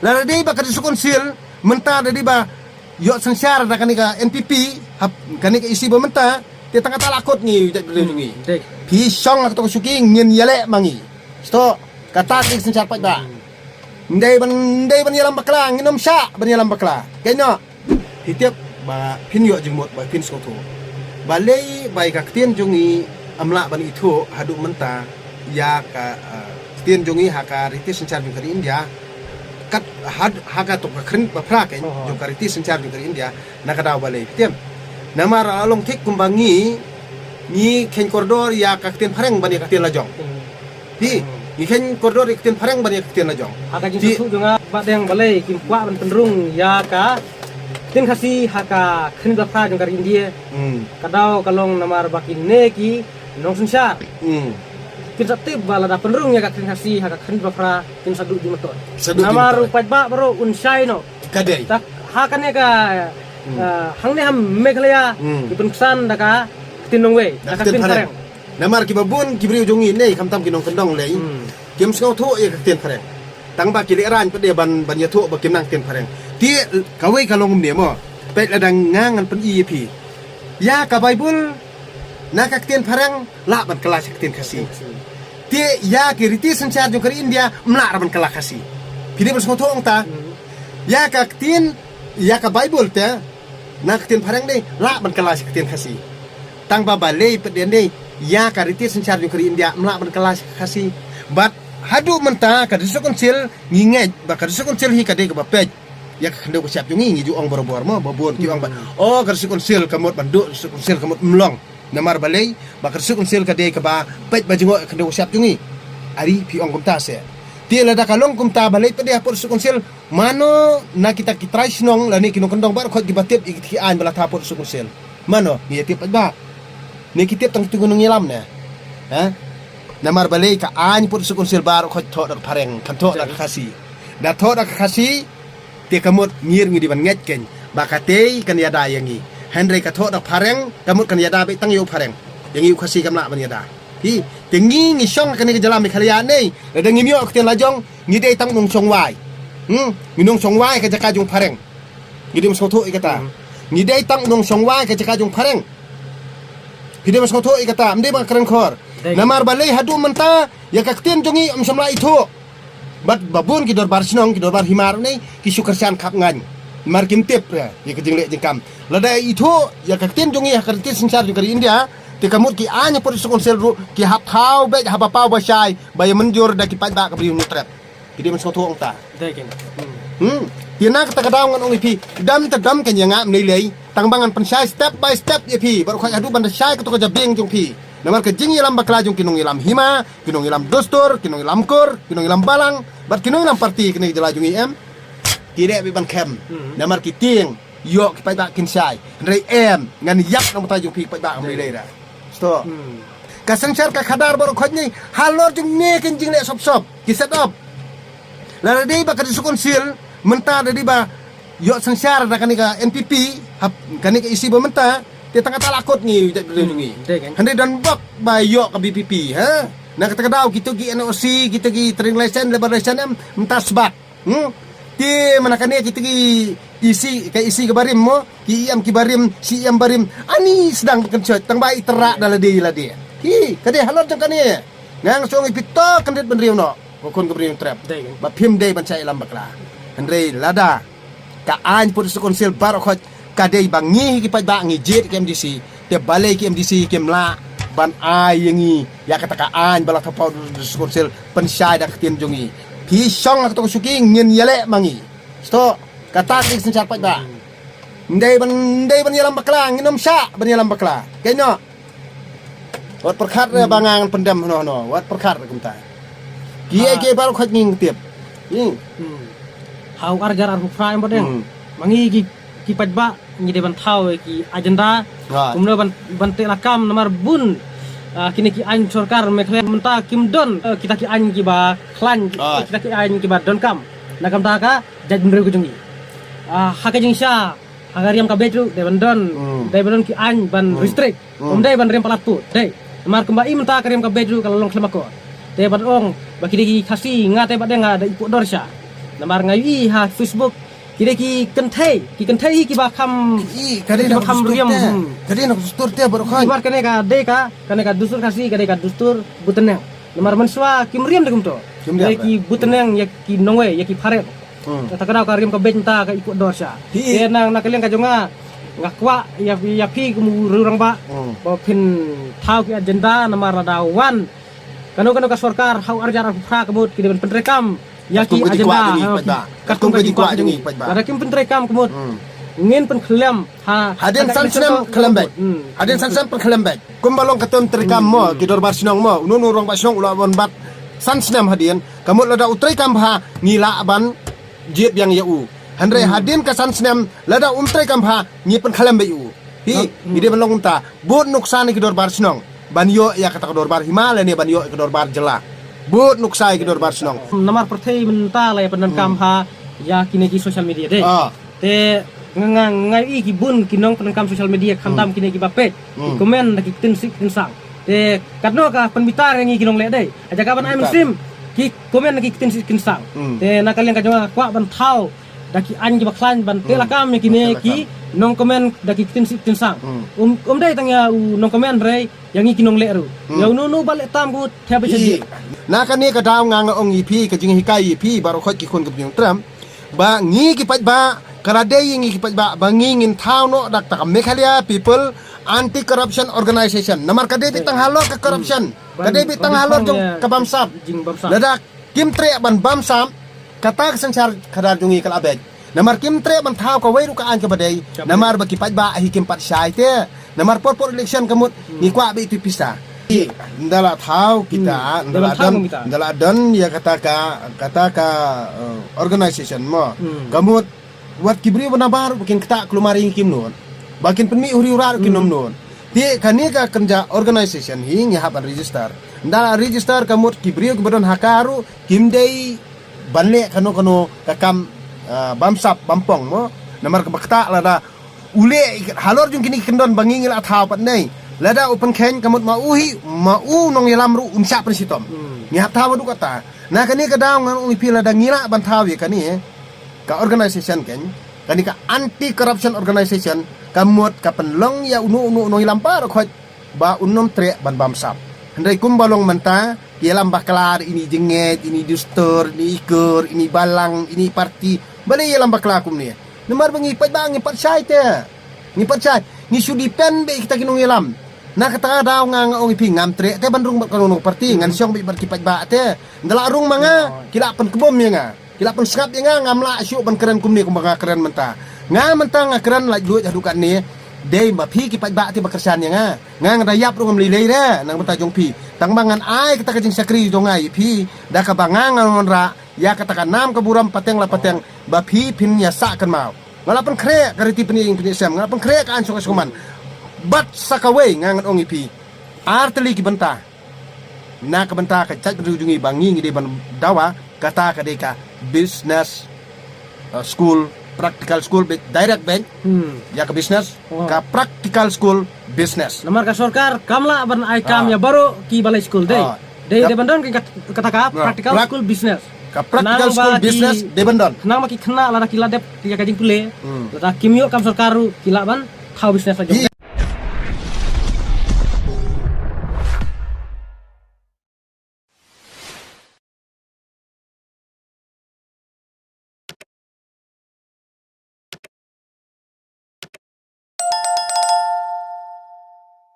Lalu dia bakal dikonsil mentah dari bah yok sengsara dah kanika NPP kanika isi mentah dia tengah talakot ni jadi ni. Pisong atau suking nyen yale mangi. Sto kata ki sengsara pai ba. Ndai ban yalam bakla nginom sya ban yalam bakla. Kayaknya hitiap ba pin yok jemut ba pin soto. Balai bai ka tien jungi amla ban itu hadu mentah ya ka tien jungi haka riti sengsara di India. Kat haga to kren baprak jo kariti sencar di India nakadaw balay tiam namar along tik kumbangi ni ken koridor ya kakten pareng bani kakten lajong di ni ken koridor kakten pareng bani kakten lajong haka jing susu dunga badeng balay kim kwa ban pendrung ya ka tin khasi haka kren baprak jong kar India kadaw kalong namar bakin neki nong sencar tin satib bala da penrung ya kakten hasi haka kren bapra tin sadu di motor nama rupat ba bro unsai no kadai tak hakane ka hangne ham meglaya ipun daka tin nongwe daka tin pareng namar ki babun ki bri ujungi nei kamtam ki nong kendong lei kim skau tho ya kakten pareng tang ba ki le ran pede ban ya tho ba kim nang ten pareng ti kawai kalong ne mo pe ladang ngangan pen EP ya ka bible na kakten pareng la ban kelas kakten kasih dia ya kiriti sencar jo kari India mla raban kala kasi pide bers ngotong ta ya kaktin ya ka bible ta na kaktin parang dei la ban kala kaktin kasi tang ba balei pedien dei ya kariti sencar jo kari India mla ban kala kasi bat hadu menta ka disukun sil nginget ba ka disukun sil hi ka dei ka bapej ya ka kendo ko siap jo ngi ju ong bor-bor mo babon ki ong ba oh ka disukun sil kamot bandu disukun sil kamot mlong namar balai bakar sukun sel kadai ka ba pet bajingo kendo siap jungi ari pi ong kumta se dia lada kalong kumta balai pede apor sukun sel mano na kita kitrai sinong lani kinong kendong bar khot gibatip iki an bala tapor sukun sel mano ni tip ba ni kitip tang tungunung ilam ne ha namar balai ka an por sukun sel bar khot tho dak pareng kan tho dak khasi da tho dak khasi te kamut ngir ngi di ban nget ken bakate kan yada yangi Henry kathok dak pareng kamut kan yada be tang yu pareng yang yu khasi kamla ban yada hi tengi ngi song kan ke jalam khalia nei da ngi myo akten lajong ngi dei tang nong song wai ngi nong song wai ka jaka jung pareng ngi dim sotho ikata ngi dei tang nong song wai ka jaka jung pareng pide mas sotho ikata mde ba kren khor namar balai hadu menta ya kakten jongi am samla itu bat babun ki dor bar sinong ki dor bar himar nei ki sukarsan khap ngan mar kim tip ya ye kejing le jengkam lada itu ya kakten jongi ya kakten sencar juga di India ti kamut ki anya por sukun sel ru ki hap hau be haba pau ba syai ba menjur da ki pada ka bri nutrep ki dem soto ong ta degen ti na ka daw ngon ong ipi dam ta dam ken yanga mnei lei tangbangan pen syai step by step ye pi baru kha adu ban syai ka to ka jabeng jong pi namar ke jing ilam bakla jong kinong ilam hima kinong ilam dostor kinong ilam kor kinong ilam balang bat kinong ilam parti kini jela jong em tidak be ban kem namar ki tieng yo ki pai ba kin sai rei em ngan yak nam ta ju pi pai ba am rei da sto ka sangchar ka khadar bor khoj ni halor jung ne kin jing le sop sop ki set up la dei ba ka disukun sil menta da di ba yo sangchar da kanika NPP kanika isi ba menta te tangka talakot ni ni hande dan bak ba yo ka BPP ha na kata daw kita gi NOC kita gi training license labor license menta sebab ti manakane kita ki isi kay isi kabarim mo ki iam kibarim si iam barim ani sedang bekerja tang bai terak dala de la de ki kade halor jang kane ngang song ipito kandet benriu no kon kabrim trap ba phim de ban chai lam bakla andre lada ka an put su konsil bar khot kade bangi ki pa ba ngi jet ke MDC te balai ki MDC ke mla ban ai yangi ya kata ka an bala ka pau su konsil pen syai dak tin jongi pi song atau suking nyen yale mangi sto kata ki sencar pai ba ndai ban yalam bakla nginom sya ban yalam bakla kayno wat perkhat bangang pendam no wat perkhat kumta ki ke baru khat nging tiep hau arjar ar hufra em bodeng mangi ki pai ba ngi de ban thau ki agenda kumno ban te lakam nomor bun kini ki an sorkar mekhle menta kim don kita ki an ki ba klan kita ki an ki ba don kam nakam ta ka jaj bendre ku jungi haka jing sya hagariam ka beju de don de ban ki an ban restrict dai ban rem palatu dai mar kembai menta karim ka beju kalau long klema ko de ban ong ba kini ki khasi ngate ba de nga da ipu dor sya namar ngai ha Facebook kira ki kentai ki ba kam kadai nak kam riam kadai nak dustur teh baru kan ibar kane ka dustur kasi kane ka dustur butenang namar manswa kim riam degum to ki butenang ya ki nongwe ya ki pharet ta kana ka riam ka benta ka ikut dorsha ye nang nakalian ka jonga ngakwa ya pi kumu rurang ba pin thau ki agenda namar radawan kano ka sarkar hau arjar phra kemut ki ben penrekam yaki agenda katung ka dikwa jungi pajba ada kim penrekam kemut ngin pen khlam haden sansam khlambek haden sansam pen khlambek kumbalong katon terikam mo kidor barsinong mo unun urong basong ulawon bat sansam hadien kamut lada utrekam ha ngila ban jiet yang yau handre hadin ka sansam lada umtrekam ha ngi pen khlambek u hi ide balong ta bot nuksan kidor barsinong banyo ya kata kidor bar himalaya ni banyo kidor bar jela bot nuksai kidor barsinong namar perthai menta la penan kam ha ya kini ki social media de te ngai ki bun kinong penan kam social media khamtam kini ki bape komen ki tin sik tin sang te kadno ka penbitar ngi kinong le dei aja kaban ai muslim ki komen ki tin sik tin sang te nakalian ka jama kwa ban thau daki an ki baklan ban te lakam ni kini ki nong komen daki tin sik tin sang dei tangya nong komen rei yang ngi kinong le ru ya nu balik tam ku thia be jadi na kan ni ka daw nga ong ipi ka jing hikai ipi baru khot ki kun ka byong tram ba ngi ki pat ba karade ngi ki pat ba ngin thau no dak ta Meghalaya people anti corruption organization namar kade ti tang halo ka corruption kade bi tang halo jong ka bamsap dadak kim tre ban bamsap kata sansar kadar jungi kal abed namar kim tre ban thau ka weiru ka an ka badai namar ba ki pat ba hi kim pat sai te namar por election kamut ni kwa be itu pista ndala thau kita ndala dan ya kata ka organization mo kamut wat kibri banabar bikin kita kelumari kim non bakin penmi uri urar kinom non ti kani ka kerja organization hi hapan register ndala register kamut kibri kubadon hakaru kimdei banle kano kakam bamsap bampong mo namar kabakta lada ule halor jung kini kendon bangingil athau pat nei lada open ken kamut mau nong yalam ru unsa presitom ni hathau du kata na kani ka daw ngan upi lada ngila banthaw ye kani ka organization ken kani ka anti corruption organization kamut ka penlong ya unu nong yalam par khoj ba unom tre ban bamsap handai kumbalong menta yalam baklar ini jenget ini dustur ini ikur ini balang ini parti bali yalam baklakum ni namar bangi pat sai te ni pat sai ni sudi pen be kita kinong yalam na kata daw nga ong ipi ngam tre te bandrung kanong parti ngan siong be berkipat ba te ndala rung manga kila pen kebom ya nga kila pen skap ya nga ngamla asyu ban keren kumni kumbaga keren menta nga keren la duit hadukan ni dei ma pi kipat ba ti bakersan ya nga ngadayap rung mlilei re nang menta jong pi tangbangan ai kita kajing sakri jong ai pi da ka bangang ngon ra ya katakan nam keburam pateng la pateng ba pi pin ya sa kan mau ngalapan kre kariti pening sem ngalapan kre kan suman bat sakaway ngangan ong ipi arteli ki benta na ka benta ka chat berujungi bangi ngide ban dawa kata ka deka business school practical school direct bank ya ke business ka practical school business namar ka sarkar kamla ban ai kam ya baru ki balai school dei bandon kata ka practical school business ka practical school business de bandon nang maki khna la kila dep ya kajing pule la kimyo kam sarkaru kila ban thau business aja